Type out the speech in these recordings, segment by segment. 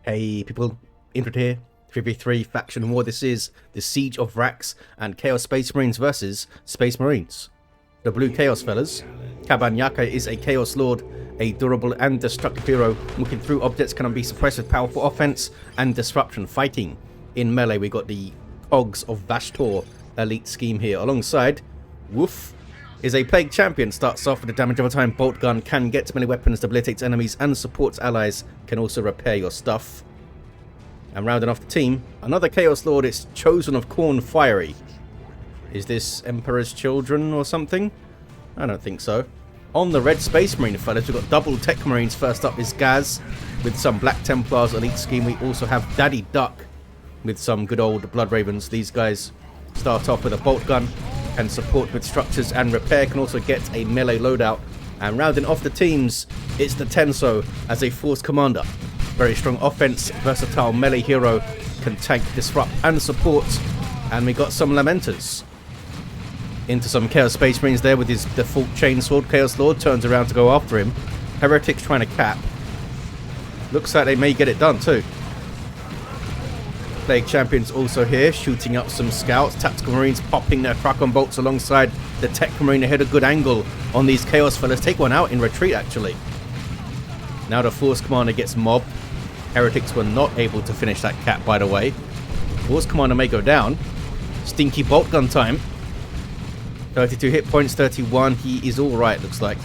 Hey people, Intro here, 3v3 faction war. This is the Siege of Vrax and Chaos Space Marines versus Space Marines. The blue Chaos fellas. Kabanyaka is a Chaos Lord, a durable and destructive hero. Looking through objects can be suppressed with powerful offense and disruption. Fighting in melee, we got the Cogs of Vashtor elite scheme here. Alongside, Wuuf is a Plague Champion. Starts off with a damage over time bolt gun, can get to melee weapons, debilitates enemies and supports allies, can also repair your stuff. And rounding off the team, another Chaos Lord. It's Chosen of Khorne Fiery. Is this Emperor's Children or something? I don't think so. On the red Space Marine fellas, we've got double Techmarines. First up is Ghaz with some Black Templars elite scheme. We also have Daddy Duck with some good old Blood Ravens. These guys start off with a bolt gun and support with structures and repair, can also get a melee loadout. And rounding off the teams, it's the Tenso as a force commander. Very strong offense, versatile melee hero, can tank, disrupt and support. And we got some Lamenters. Into some Chaos Space Marines there with his default chainsword. Chaos Lord turns around to go after him. Heretics trying to cap. Looks like they may get it done too. Plague Champions also here, shooting up some scouts. Tactical Marines popping their Kraken bolts alongside the Techmarine. They hit a good angle on these Chaos fellas. Take one out in retreat actually. Now the Force Commander gets mobbed. Heretics were not able to finish that cap, by the way. Force Commander may go down. Stinky bolt gun time. 32 hit points, 31. He is alright, looks like.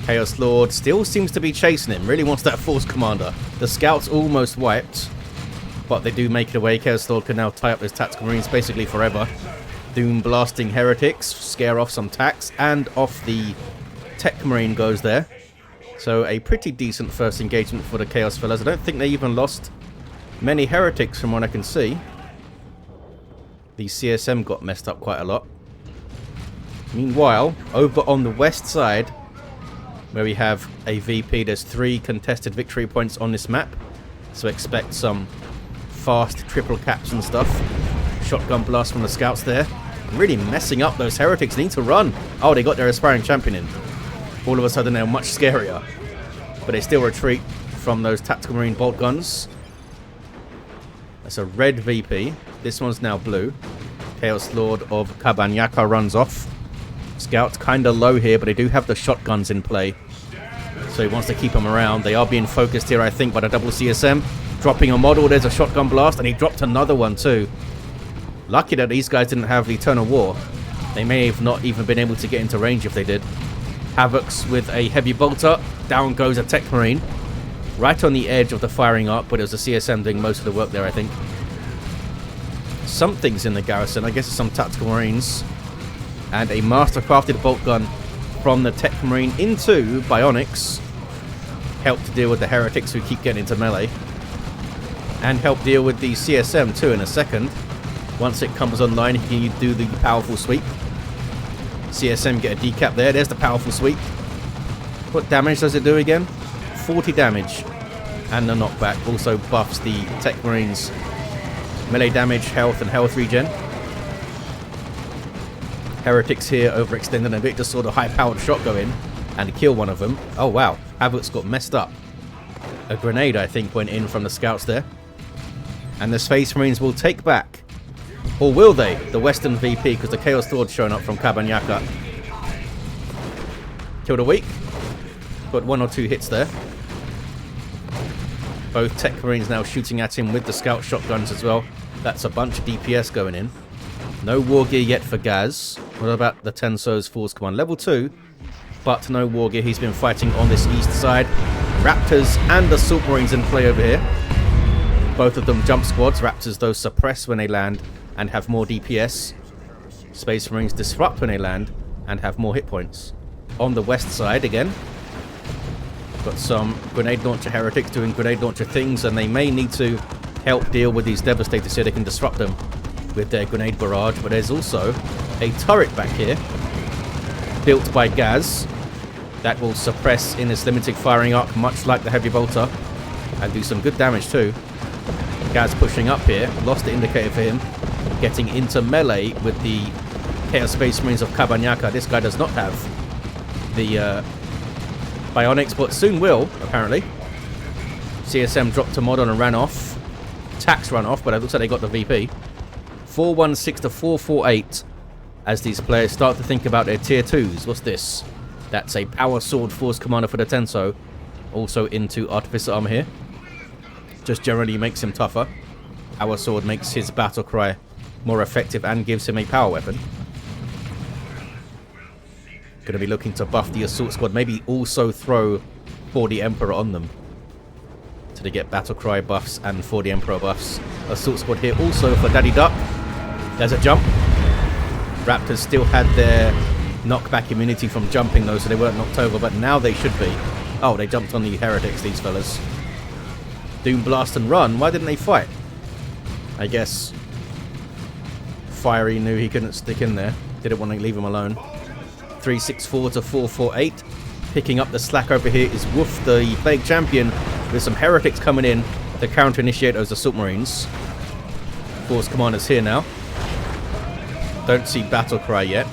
Chaos Lord still seems to be chasing him. Really wants that Force Commander. The scouts almost wiped, but they do make it away. Chaos Lord can now tie up his Tactical Marines basically forever. Doom blasting Heretics, scare off some tax, and off the Tech Marine goes there. So a pretty decent first engagement for the Chaos fellas. I don't think they even lost many Heretics from what I can see. The CSM got messed up quite a lot. Meanwhile, over on the west side, where we have a VP, there's 3 contested victory points on this map. So expect some fast triple caps and stuff. Shotgun blast from the scouts there. Really messing up those Heretics. They need to run. Oh, they got their aspiring champion in. All of a sudden they're much scarier. But they still retreat from those Tactical Marine bolt guns. That's a red VP. This one's now blue. Chaos Lord of Kabanyaka runs off. Scouts kind of low here, but they do have the shotguns in play. So he wants to keep them around. They are being focused here, I think, by the double CSM. Dropping a model, there's a shotgun blast, and he dropped another one too. Lucky that these guys didn't have the Eternal War. They may have not even been able to get into range if they did. Havocs with a heavy bolter. Down goes a Tech Marine. Right on the edge of the firing arc, but it was the CSM doing most of the work there, I think. Something's in the garrison. I guess it's some Tactical Marines. And a mastercrafted bolt gun from the Tech Marine into Bionics. Help to deal with the Heretics who keep getting into melee. And help deal with the CSM too in a second. Once it comes online, he can do the powerful sweep. CSM get a decap there. There's the powerful sweep. What damage does it do again? 40 damage. And the knockback also buffs the Tech Marines' melee damage, health, and health regen. Heretics here overextending a bit. Just saw the high-powered shot go in and kill one of them. Oh wow, Havoc's got messed up. A grenade, I think, went in from the scouts there. And the Space Marines will take back, or will they, the Western VP, because the Chaos Lord's shown up from Kabanyaka. Killed a weak. Got 1 or 2 hits there. Both Tech Marines now shooting at him with the scout shotguns as well. That's a bunch of DPS going in. No war gear yet for Ghaz. What about the Tenso's Force Command? Level 2, but no war gear. He's been fighting on this east side. Raptors and Assault Marines in play over here. Both of them jump squads. Raptors, though, suppress when they land and have more DPS. Space Marines disrupt when they land and have more hit points. On the west side, again, got some grenade launcher Heretics doing grenade launcher things, and they may need to help deal with these Devastators so they can disrupt them with their grenade barrage. But there's also a turret back here built by Ghaz that will suppress in its limited firing arc, much like the heavy bolter, and do some good damage too. Ghaz pushing up here, lost the indicator for him, getting into melee with the Chaos Space Marines of Kabanyaka. This guy does not have the Bionics, but soon will, apparently. CSM dropped a mod on and ran off. Tax ran off, but it looks like they got the VP. 416 to 448 as these players start to think about their tier 2s. What's this? That's a power sword force commander for the Tenso. Also into artificer armor here. Just generally makes him tougher. Power sword makes his battle cry more effective and gives him a power weapon. Going to be looking to buff the assault squad. Maybe also throw for the Emperor on them. So they get battle cry buffs and for the Emperor buffs. Assault squad here also for Daddy Duck. There's a jump. Raptors still had their knockback immunity from jumping though, so they weren't knocked over, but now they should be. Oh, they jumped on the heretics, these fellas. Doom blast and run. Why didn't they fight? I guess Fiery knew he couldn't stick in there. Didn't want to leave him alone. 364 to 448. Picking up the slack over here is Wuuf, the Plague Champion, with some heretics coming in to counter-initiate those assault marines. Force commanders here now. Don't see battle cry yet.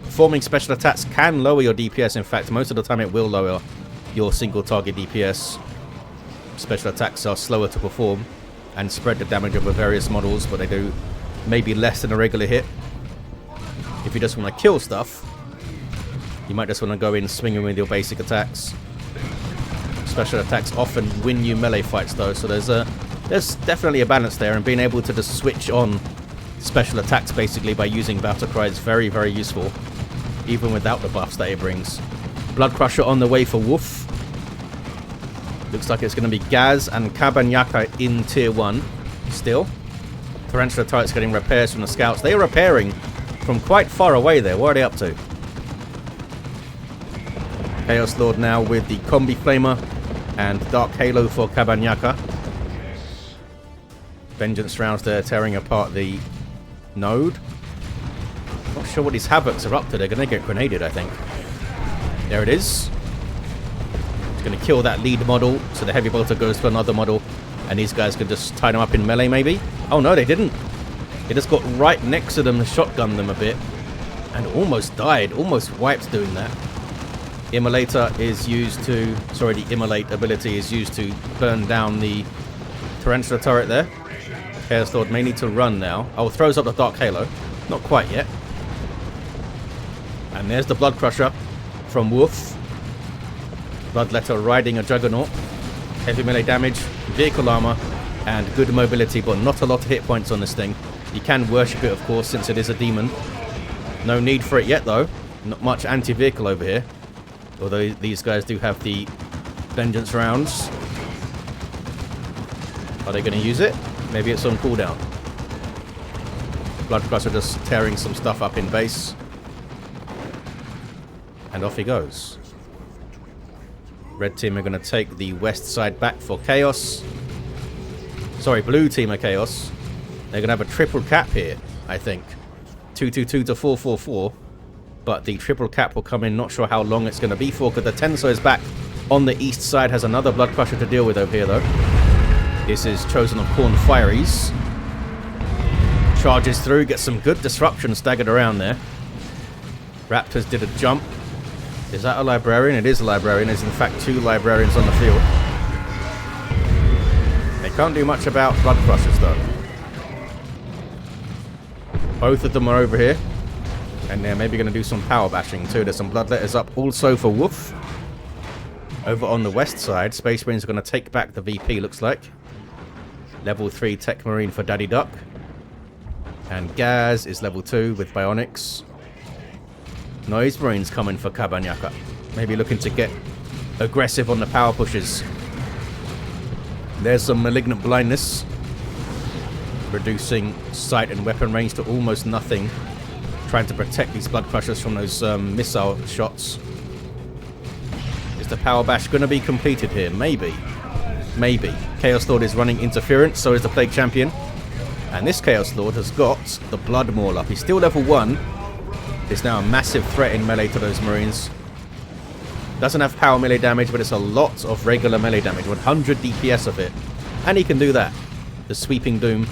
Performing special attacks can lower your DPS. In fact, most of the time it will lower your single target DPS. Special attacks are slower to perform and spread the damage over various models, but they do maybe less than a regular hit. If you just want to kill stuff, you might just want to go in swinging with your basic attacks. Special attacks often win you melee fights though, so there's definitely a balance there, and being able to just switch on special attacks basically by using battle cry is very, very useful, even without the buffs that it brings. Blood Crusher on the way for Wuuf. Looks like it's going to be Ghaz and Kabanyaka in tier 1 still. Tarantula turrets getting repairs from the scouts. They are repairing from quite far away there. What are they up to? Chaos Lord now with the Combi Flamer and Dark Halo for Kabanyaka. Vengeance rounds there tearing apart the node. Not sure what these Havocs are up to. They're going to get grenaded, I think. There it is. It's going to kill that lead model, so the heavy bolter goes to another model, and these guys can just tie them up in melee, maybe? Oh no, they didn't. They just got right next to them and shotgunned them a bit, and almost died, almost wiped doing that. Immolator is used to... Sorry, the Immolate ability is used to burn down the Tarantula turret there. Chaos Lord may need to run now. Oh, throws up the Dark Halo. Not quite yet. And there's the Blood Crusher from Wuuf. Bloodletter riding a Juggernaut. Heavy melee damage, vehicle armor, and good mobility, but not a lot of hit points on this thing. You can worship it, of course, since it is a demon. No need for it yet, though. Not much anti-vehicle over here. Although these guys do have the Vengeance rounds. Are they going to use it? Maybe it's on cooldown. Blood Crusher just tearing some stuff up in base. And off he goes. Red team are going to take the west side back for Chaos. Sorry, blue team are Chaos. They're going to have a triple cap here, I think. 222 to 444. But the triple cap will come in. Not sure how long it's going to be for, because the Tenso is back on the east side. Has another Blood Crusher to deal with over here, though. This is Chosen of Khorne Fireys. Charges through, gets some good disruption staggered around there. Raptors did a jump. Is that a librarian? It is a librarian. There's in fact 2 librarians on the field. They can't do much about Blood Crushers though. Both of them are over here. And they're maybe going to do some power bashing too. There's some Bloodletters up also for Wuuf. Over on the west side, Space Marines are going to take back the VP, looks like. Level 3 Techmarine for Daddy Duck. And Ghaz is level 2 with Bionics. Noise Marines coming for Kabanyaka. Maybe looking to get aggressive on the power pushes. There's some Malignant Blindness. Reducing sight and weapon range to almost nothing. Trying to protect these Blood Crushers from those missile shots. Is the power bash going to be completed here? Maybe. Maybe. Chaos Lord is running interference, so is the Plague Champion. And this Chaos Lord has got the Blood Maul up. He's still level 1. It's now a massive threat in melee to those Marines. Doesn't have power melee damage, but it's a lot of regular melee damage. 100 DPS of it. And he can do that. The Sweeping Doom,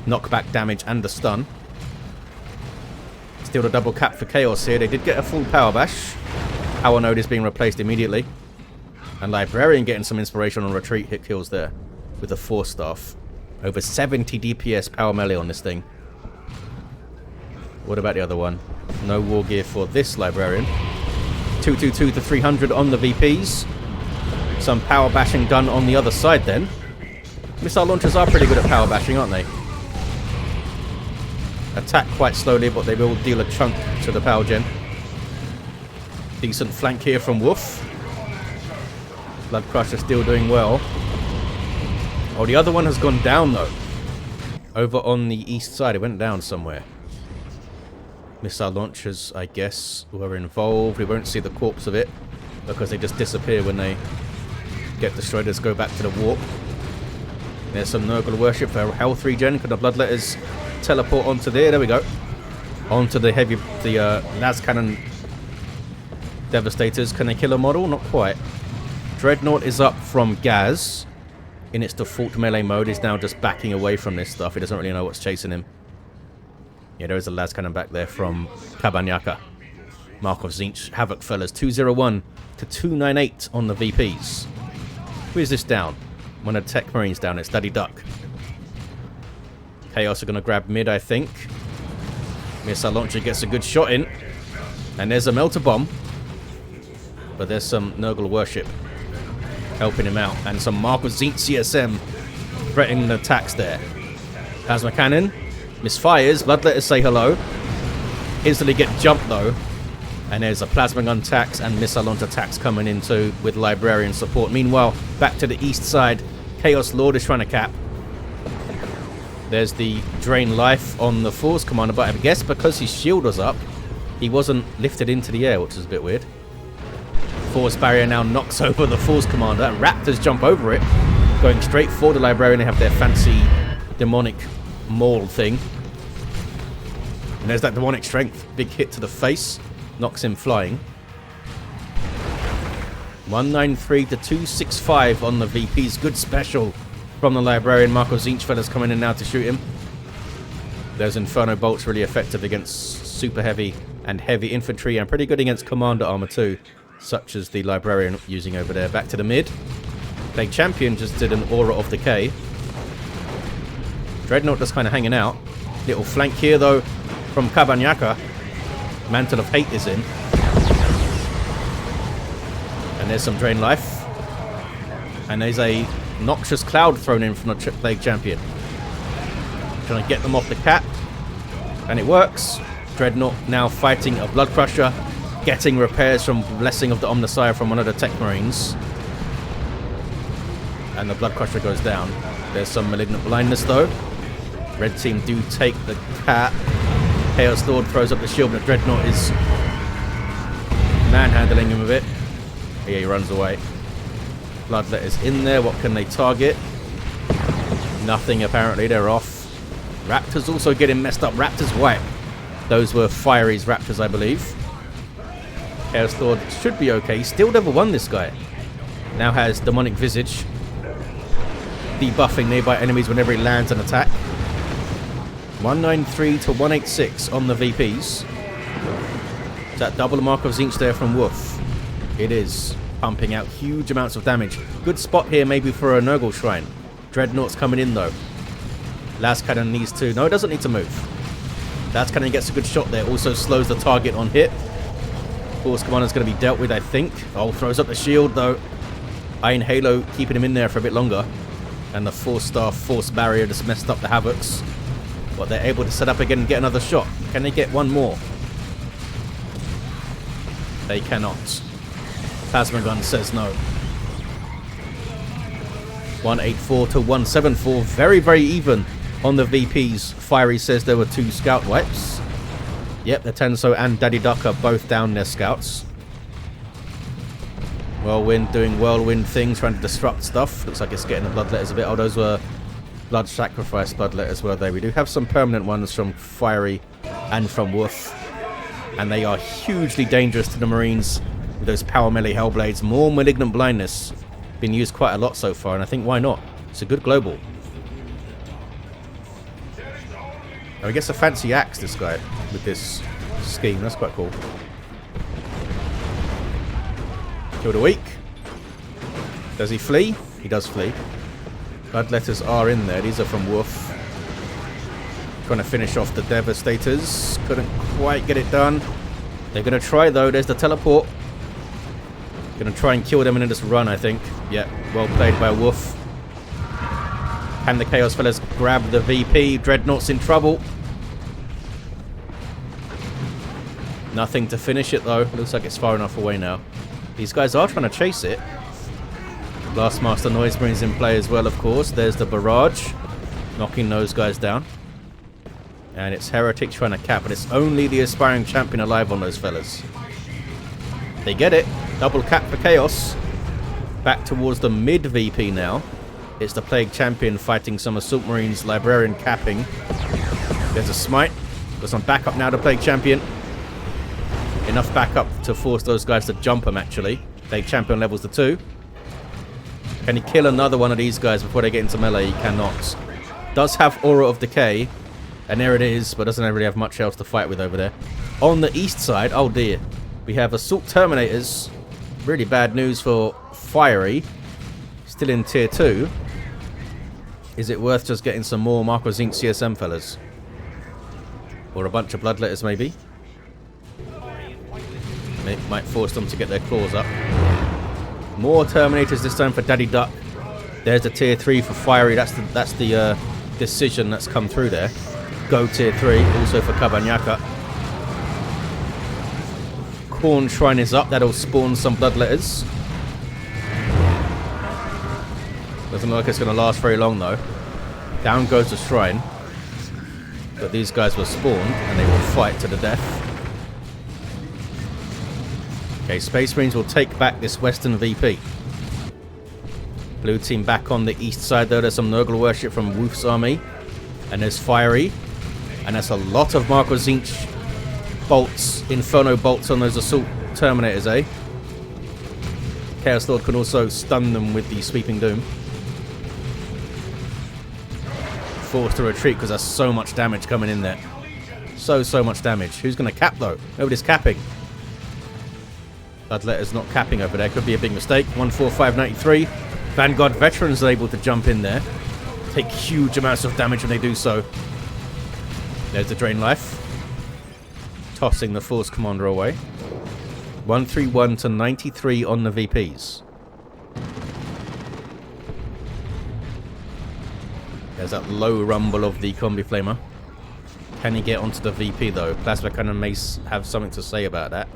knockback damage, and the stun. Still a double cap for Chaos here. They did get a full power bash. Power node is being replaced immediately. And Librarian getting some inspiration on retreat hit kills there with the Force Staff. Over 70 DPS power melee on this thing. What about the other one? No war gear for this Librarian. 222 to 300 on the VPs. Some power bashing done on the other side then. Missile launchers are pretty good at power bashing, aren't they? Attack quite slowly, but they will deal a chunk to the power gen. Decent flank here from Wuuf. Blood Crusher still doing well. Oh, the other one has gone down though. Over on the east side, it went down somewhere. Missile launchers, I guess, were involved. We won't see the corpse of it because they just disappear when they get destroyed. Let's go back to the warp. There's some Nurgle worship for health regen. Could the Bloodletters teleport onto there? There we go. Onto the las cannon devastators. Can they kill a model? Not quite. Dreadnought is up from Ghaz. In its default melee mode, he's now just backing away from this stuff. He doesn't really know what's chasing him. Yeah, there is a las cannon back there from Kabanyaka. Mark of Tzeentch. Havoc fellas. 201 to 298 on the VPs. Who is this down? One of the Techmarines down. It's Daddy Duck. Chaos are going to grab mid, I think. Missile launcher gets a good shot in. And there's a melter bomb. But there's some Nurgle worship helping him out. And some Mark of Tzeentch CSM threatening the attacks there. Plasma cannon. Misfires. Bloodletters say hello. Instantly get jumped though. And there's a plasma gun attacks and missile launch attacks coming in too with Librarian support. Meanwhile, back to the east side. Chaos Lord is trying to cap. There's the drain life on the Force Commander, but I guess because his shield was up, he wasn't lifted into the air, which is a bit weird. Force Barrier now knocks over the Force Commander. Raptors jump over it, going straight for the Librarian. They have their fancy demonic maul thing. And there's that demonic strength. Big hit to the face. Knocks him flying. 193 to 265 on the VPs. Good special from the Librarian. Mark of Tzeentch fellas coming in now to shoot him. Those Inferno bolts really effective against super heavy and heavy infantry, and pretty good against commander armor too, such as the Librarian using over there. Back to the mid. Plague Champion just did an Aura of Decay. Dreadnought just kind of hanging out. Little flank here though from Kabanyaka. Mantle of Hate is in. And there's some drain life. And there's a noxious cloud thrown in from the Plague Champion. Trying to get them off the cap. And it works. Dreadnought now fighting a Blood Crusher. Getting repairs from Blessing of the Omnissiah from one of the Techmarines. And the Blood Crusher goes down. There's some Malignant Blindness though. Red team do take the cap. Chaos Lord throws up the shield, but Dreadnought is manhandling him a bit. Yeah, he runs away. Bloodletters in there. What can they target? Nothing, apparently. They're off. Raptors also getting messed up. Raptors white. Those were Fiery's Raptors, I believe. Chaos Lord should be okay. He's still level 1, this guy. Now has Demonic Visage. Debuffing nearby enemies whenever he lands an attack. 193 to 186 on the VPs. Is that double Mark of Tzeentch there from Wuuf? It is. Pumping out huge amounts of damage. Good spot here maybe for a Nurgle Shrine. Dreadnought's coming in though. Las Cannon needs to... No, it doesn't need to move. Las Cannon gets a good shot there. Also slows the target on hit. Force Commander's going to be dealt with, I think. Oh, throws up the shield though. Iron Halo keeping him in there for a bit longer. And the 4-star Force Barrier just messed up the Havocs. But they're able to set up again and get another shot. Can they get one more? They cannot. Plasma Gun says no. 184 to 174. Very, very even on the VPs. Fiery says there were 2 scout wipes. Yep, the Tenso and Daddy Duck are both down their scouts. Whirlwind doing whirlwind things, trying to disrupt stuff. Looks like it's getting the Bloodletters a bit. Oh, those were Blood Sacrifice Bloodletters, were they? We do have some permanent ones from Fiery and from Wuuf. And they are hugely dangerous to the Marines with those power melee Hellblades. More Malignant Blindness. Been used quite a lot so far, and I think why not? It's a good global. Oh, he gets a fancy axe, this guy, with this scheme. That's quite cool. Kill the weak. Does he flee? He does flee. Bloodletters are in there. These are from Wuuf. Trying to finish off the Devastators. Couldn't quite get it done. They're going to try, though. There's the teleport. Going to try and kill them and then just run, I think. Yeah, well played by Wuuf. Can the Chaos fellas grab the VP? Dreadnought's in trouble. Nothing to finish it, though. Looks like it's far enough away now. These guys are trying to chase it. Blastmaster Noise Marine's in play as well, of course. There's the barrage. Knocking those guys down. And it's Heretic trying to cap, but it's only the aspiring champion alive on those fellas. They get it. Double cap for Chaos. Back towards the mid VP now. It's the Plague Champion fighting some Assault Marines. Librarian capping. There's a smite. Got some backup now to Plague Champion. Enough backup to force those guys to jump him, actually. Plague Champion levels to 2. Can he kill another one of these guys before they get into melee? He cannot. Does have Aura of Decay. And there it is, but doesn't really have much else to fight with over there. On the east side, oh dear. We have Assault Terminators. Really bad news for Fiery. Still in tier 2. Is it worth just getting some more Marco Zinc CSM fellas? Or a bunch of Bloodletters maybe? It might force them to get their claws up. More Terminators this time for Daddy Duck. There's the tier 3 for Fiery. That's the decision that's come through there. Go tier 3. Also for Kabanyaka. Khorne Shrine is up. That'll spawn some Bloodletters. Doesn't look like it's going to last very long though. Down goes the Shrine. But these guys were spawned and they will fight to the death. Okay, Space Marines will take back this western VP. Blue team back on the east side though. There's some Nurgle worship from Woof's army. And there's Fiery. And that's a lot of Marco Zinch bolts, Inferno bolts on those Assault Terminators, eh? Chaos Lord can also stun them with the Sweeping Doom. Forced to retreat because there's so much damage coming in there. So much damage. Who's going to cap though? Nobody's capping. Bloodletter's not capping over there. Could be a big mistake. 14593. Vanguard Veterans are able to jump in there. Take huge amounts of damage when they do so. There's the Drain Life. Tossing the Force Commander away. 131 to 93 on the VPs. There's that low rumble of the Combi Flamer. Can he get onto the VP though? Plasma Cannon may have something to say about that.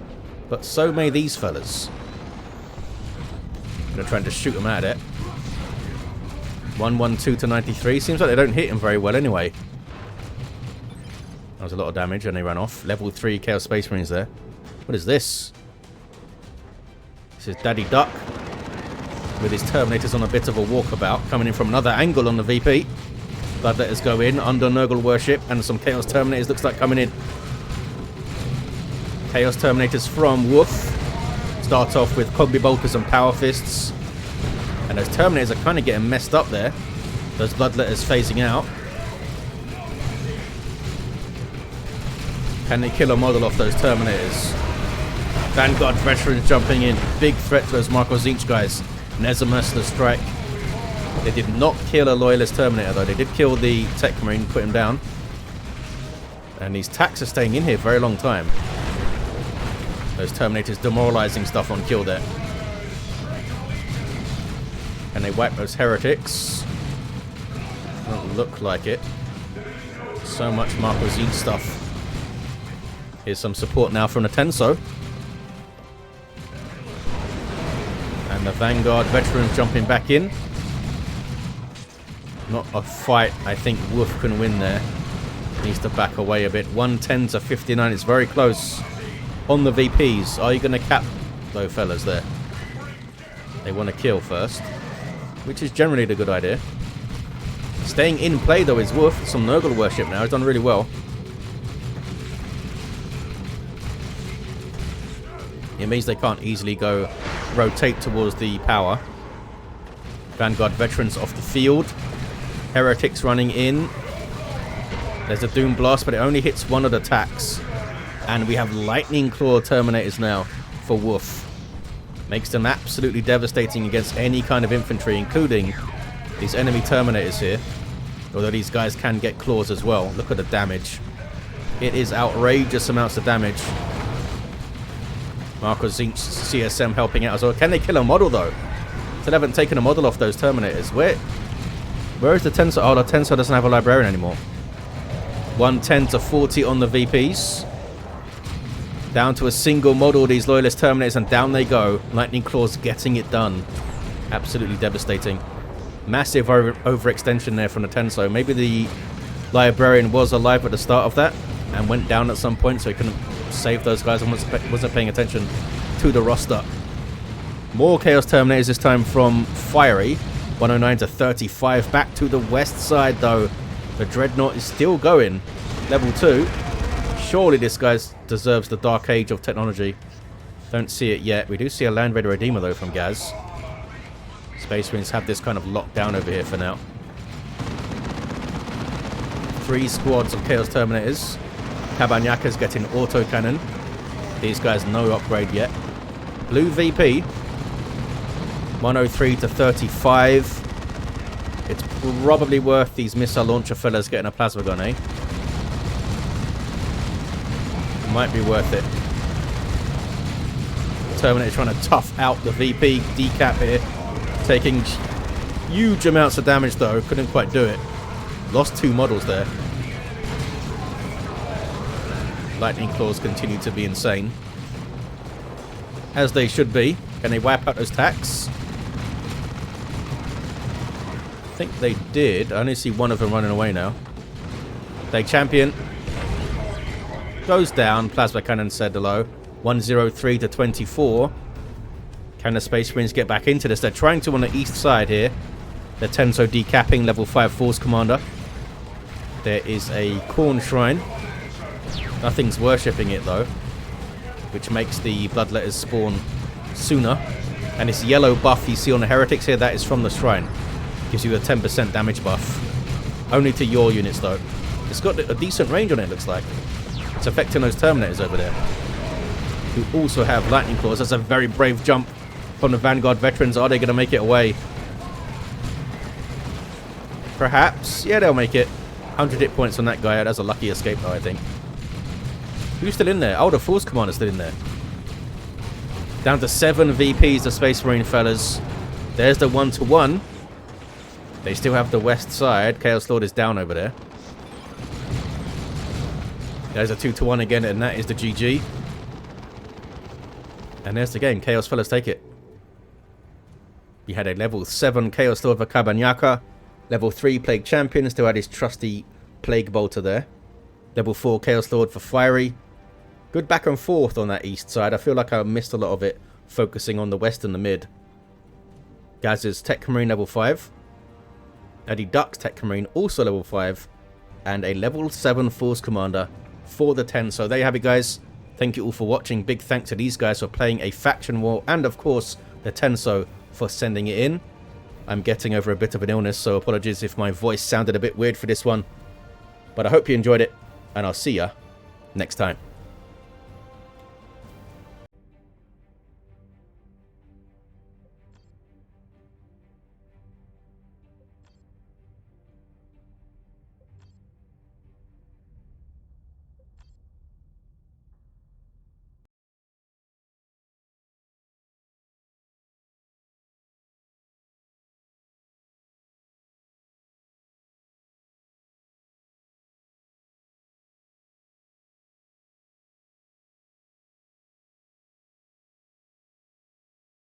But so may these fellas. Gonna try and just shoot him at it. 112 to 93. Seems like they don't hit him very well anyway. That was a lot of damage and they ran off. Level 3 Chaos Space Marines there. What is this? This is Daddy Duck. With his Terminators on a bit of a walkabout. Coming in from another angle on the VP. Bloodletters go in under Nurgle worship. And some Chaos Terminators looks like coming in. Chaos Terminators from Wuuf. Start off with Combi Bolters and Power Fists. And those Terminators are kind of getting messed up there. Those Bloodletters phasing out. Can they kill a model off those Terminators? Vanguard Veterans jumping in. Big threat to those Marco Zinch guys. There's a Merciless Strike. They did not kill a Loyalist Terminator though. They did kill the Techmarine, put him down. And these tacks are staying in here a very long time. Those Terminators demoralizing stuff on kill there. Can they wipe those Heretics? Doesn't look like it. So much Marco Zinch stuff. Here's some support now from the Tenso. And the Vanguard Veterans jumping back in. Not a fight I think Wuuf can win there. Needs to back away a bit. 110 to 59. It's very close. On the VPs. Are you going to cap those fellas there? They want to kill first. Which is generally the good idea. Staying in play though is Wuuf. Some Nurgle worship now. He's done really well. It means they can't easily go rotate towards the power. Vanguard Veterans off the field. Heretics running in. There's a Doom Blast, but it only hits one of the attacks. And we have Lightning Claw Terminators now for Wuuf. Makes them absolutely devastating against any kind of infantry, including these enemy Terminators here. Although these guys can get claws as well. Look at the damage. It is outrageous amounts of damage. Marco Zinch's CSM helping out as well. Can they kill a model though? They haven't taken a model off those Terminators. Where is the Tenso? Oh, the Tenso doesn't have a Librarian anymore. 110 to 40 on the VPs. Down to a single model, these Loyalist Terminators, and down they go. Lightning Claws getting it done. Absolutely devastating. Massive overextension there from the Tenso. Maybe the Librarian was alive at the start of that and went down at some point, so he couldn't save those guys and wasn't paying attention to the roster. More Chaos Terminators, this time from Fiery. 109 to 35. Back to the west side, though. The Dreadnought is still going. Level 2. Surely this guy deserves the Dark Age of technology. Don't see it yet. We do see a Land Raider Redeemer, though, from Ghaz. Space Marines have this kind of locked down over here for now. 3 squads of Chaos Terminators. Kabanyaka's getting autocannon. These guys no upgrade yet. Blue VP. 103 to 35. It's probably worth these missile launcher fellas getting a plasma gun, eh? Might be worth it. Terminator trying to tough out the VP decap here. Taking huge amounts of damage though. Couldn't quite do it. Lost 2 models there. Lightning Claws continue to be insane. As they should be. Can they wipe out those attacks? I think they did. I only see one of them running away now. They champion. Goes down. Plasma cannon said hello. 103 to 24. Can the Space Marines get back into this? They're trying to on the east side here. The Tenso decapping level 5 Force Commander. There is a Khorne Shrine. Nothing's worshipping it though, which makes the Bloodletters spawn sooner. And this yellow buff you see on the Heretics here, that is from the Shrine. Gives you a 10% damage buff. Only to your units though. It's got a decent range on it, looks like. It's affecting those Terminators over there, who also have Lightning Claws. That's a very brave jump from the Vanguard veterans. Are they going to make it away? Perhaps. Yeah, they'll make it. 100 hit points on that guy. That's a lucky escape though, I think. Who's still in there? Oh, the Force Commander's still in there. Down to 7 VPs, the Space Marine fellas. There's the 1-to-1. They still have the west side. Chaos Lord is down over there. There's a 2-to-1 again, and that is the GG. And there's the game. Chaos fellas take it. We had a level 7 Chaos Lord for Kabanyaka. Level 3 Plague Champion. Still had his trusty Plague Bolter there. Level 4 Chaos Lord for Fiery. Good back and forth on that east side. I feel like I missed a lot of it, focusing on the west and the mid. Ghaz's Techmarine level 5. Eddie Duck's Techmarine also level 5. And a level 7 Force Commander for the Tenso. So there you have it, guys. Thank you all for watching. Big thanks to these guys for playing a faction war. And of course, the Tenso for sending it in. I'm getting over a bit of an illness, so apologies if my voice sounded a bit weird for this one. But I hope you enjoyed it, and I'll see ya next time.